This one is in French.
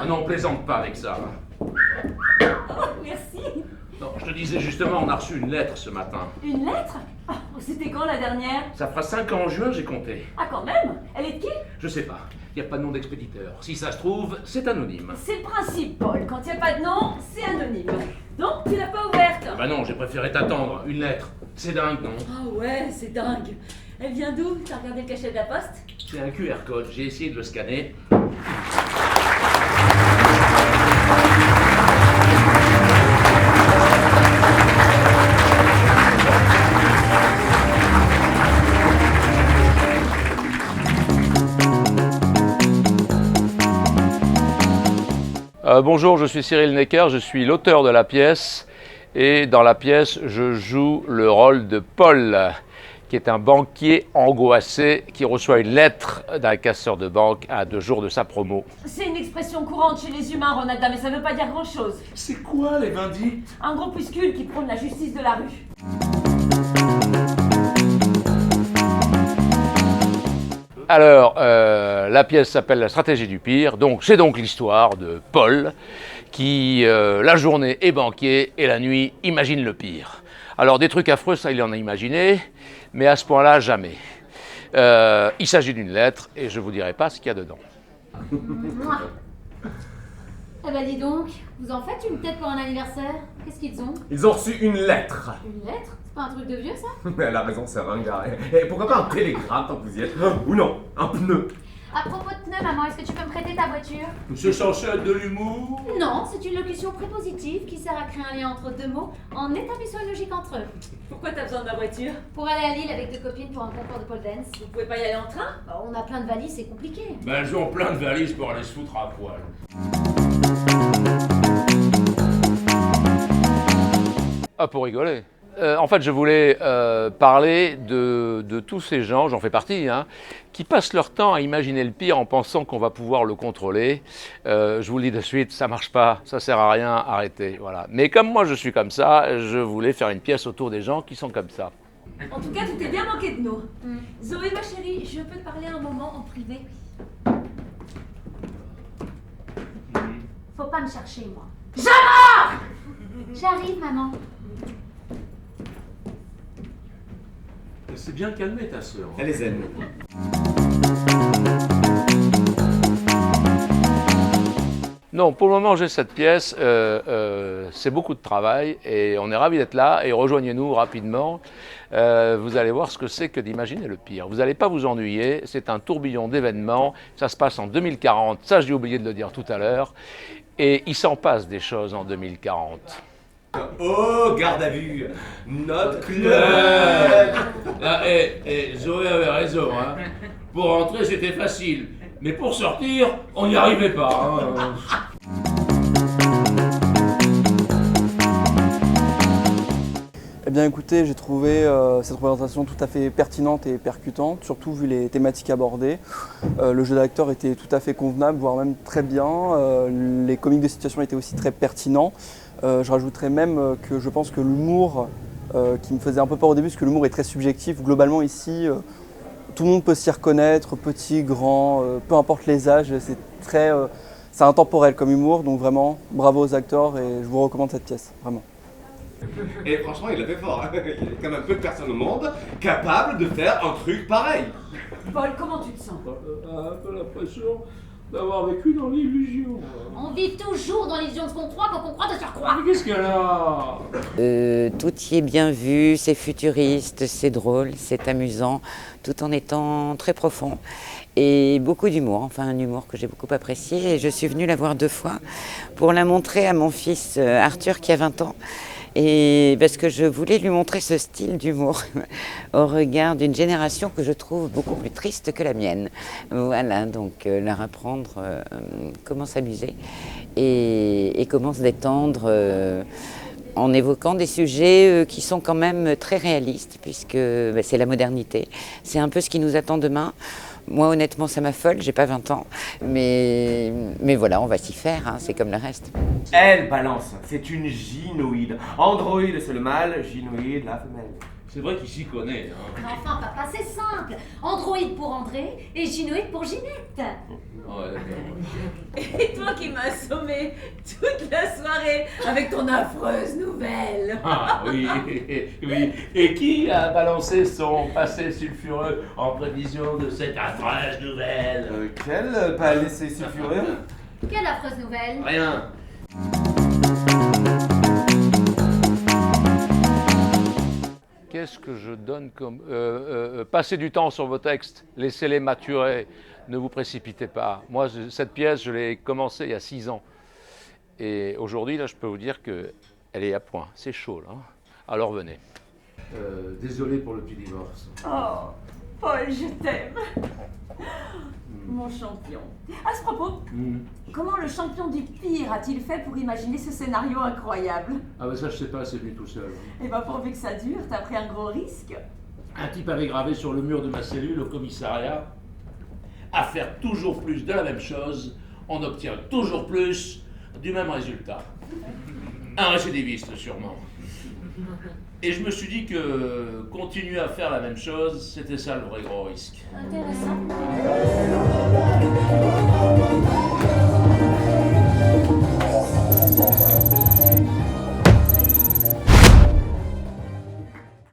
Ah non, plaisante pas avec ça. Oh, merci. Non, je te disais justement, on a reçu une lettre ce matin. Une lettre? Oh, c'était quand la dernière? Ça fera 5 ans en juin, j'ai compté. Ah, quand même? Elle est de qui? Je sais pas, il n'y a pas de nom d'expéditeur. Si ça se trouve, c'est anonyme. C'est le principe, Paul. Quand il n'y a pas de nom, c'est anonyme. Donc, tu l'as pas ouverte? Bah non, j'ai préféré t'attendre. Une lettre. C'est dingue, non? Ah ouais, c'est dingue. Elle vient d'où? T'as regardé le cachet de la poste? C'est un QR code, j'ai essayé de le scanner. Bonjour, je suis Cyril Necker, je suis l'auteur de la pièce et dans la pièce je joue le rôle de Paul, qui est un banquier angoissé qui reçoit une lettre d'un casseur de banque à 2 jours de sa promo. C'est une expression courante chez les humains, Ronalda, mais ça veut pas dire grand-chose. C'est quoi les vindictes? Un groupuscule qui prône la justice de la rue. Alors, la pièce s'appelle La stratégie du pire, donc c'est donc l'histoire de Paul qui, la journée est banquier et la nuit imagine le pire. Alors des trucs affreux, ça il en a imaginé, mais à ce point-là, jamais. Il s'agit d'une lettre et je ne vous dirai pas ce qu'il y a dedans. Eh ben dis donc, vous en faites une tête pour un anniversaire? Qu'est-ce qu'ils ont? Ils ont reçu une lettre. Une lettre? C'est pas un truc de vieux ça? Mais elle a raison, c'est ringard. Et pourquoi pas un télégramme tant que vous y êtes? Ou non, un pneu. À propos de pneus, maman, est-ce que tu peux me prêter ta voiture? C'est censé être de l'humour? Non, c'est une locution prépositive qui sert à créer un lien entre deux mots en établissant une logique entre eux. Pourquoi t'as besoin de la voiture? Pour aller à Lille avec 2 copines pour un concours de pole dance. Vous pouvez pas y aller en train? Bah, on a plein de valises, c'est compliqué. Ben, elles ont plein de valises pour aller se foutre à poil. Ah, pour rigoler. En fait, je voulais parler de tous ces gens, j'en fais partie, hein, qui passent leur temps à imaginer le pire en pensant qu'on va pouvoir le contrôler. Je vous le dis de suite, ça marche pas, ça sert à rien, arrêtez. Voilà. Mais comme moi je suis comme ça, je voulais faire une pièce autour des gens qui sont comme ça. En tout cas, tu t'es bien manqué de nous. Zoé, ma chérie, je peux te parler un moment en privé? Faut pas me chercher, moi. J'adore! J'arrive, maman. C'est bien calmé ta sœur. Elle est zen. Non, pour le moment j'ai cette pièce, c'est beaucoup de travail et on est ravis d'être là et rejoignez-nous rapidement. Vous allez voir ce que c'est que d'imaginer le pire. Vous n'allez pas vous ennuyer, c'est un tourbillon d'événements, ça se passe en 2040, ça j'ai oublié de le dire tout à l'heure, et il s'en passe des choses en 2040. Oh, garde à vue. Notre club. Ah, Zoé avait raison, hein. Pour rentrer c'était facile, mais pour sortir on n'y arrivait pas. Hein. Eh bien écoutez, j'ai trouvé cette représentation tout à fait pertinente et percutante, surtout vu les thématiques abordées. Le jeu d'acteur était tout à fait convenable, voire même très bien. Les comiques de situation étaient aussi très pertinents. Je rajouterais même que je pense que l'humour, qui me faisait un peu peur au début, parce que l'humour est très subjectif, globalement ici, tout le monde peut s'y reconnaître, petit, grand, peu importe les âges, c'est intemporel comme humour, donc vraiment bravo aux acteurs et je vous recommande cette pièce, vraiment. Et franchement, il l'a fait fort. Il y a quand même peu de personnes au monde capables de faire un truc pareil. Paul, comment tu te sens? Un peu l'impression d'avoir vécu dans l'illusion. On vit toujours dans l'illusion de ce qu'on croit quand on croit de surcroît. Mais qu'est-ce qu'elle a? Tout y est bien vu, c'est futuriste, c'est drôle, c'est amusant, tout en étant très profond. Et beaucoup d'humour, enfin un humour que j'ai beaucoup apprécié. Et je suis venue la voir 2 fois pour la montrer à mon fils Arthur qui a 20 ans. Et parce que je voulais lui montrer ce style d'humour au regard d'une génération que je trouve beaucoup plus triste que la mienne. Voilà, donc leur apprendre comment s'amuser et comment se détendre en évoquant des sujets qui sont quand même très réalistes, puisque c'est la modernité. C'est un peu ce qui nous attend demain. Moi, honnêtement, ça m'affole, j'ai pas 20 ans, mais voilà, on va s'y faire, hein, c'est comme le reste. Elle, balance, c'est une gynoïde. Androïde, c'est le mâle, gynoïde, la femelle. C'est vrai qu'il s'y connaît. Hein. Mais enfin, papa, c'est simple. Androïde pour André et Ginoïde pour Ginette. Ouais, d'accord. Et toi qui m'as assommé toute la soirée avec ton affreuse nouvelle. Ah oui, oui. Et qui a balancé son passé sulfureux en prévision de cette affreuse nouvelle? Quel palais c'est sulfureux? Quelle affreuse nouvelle. Rien. Qu'est-ce que je donne comme... passez du temps sur vos textes, laissez-les maturer, ne vous précipitez pas. Moi, cette pièce, je l'ai commencée il y a 6 ans. Et aujourd'hui, là, je peux vous dire qu'elle est à point. C'est chaud, là. Alors venez. Désolé pour le petit divorce. Oh, Paul, je t'aime. Mon champion. À ce propos, comment le champion du pire a-t-il fait pour imaginer ce scénario incroyable? Ah ben ça, je sais pas, c'est venu tout seul. Eh ben, pourvu que ça dure, t'as pris un gros risque. Un type avait gravé sur le mur de ma cellule au commissariat: à faire toujours plus de la même chose, on obtient toujours plus du même résultat. Un récidiviste, sûrement. Et je me suis dit que continuer à faire la même chose, c'était ça le vrai gros risque. Intéressant.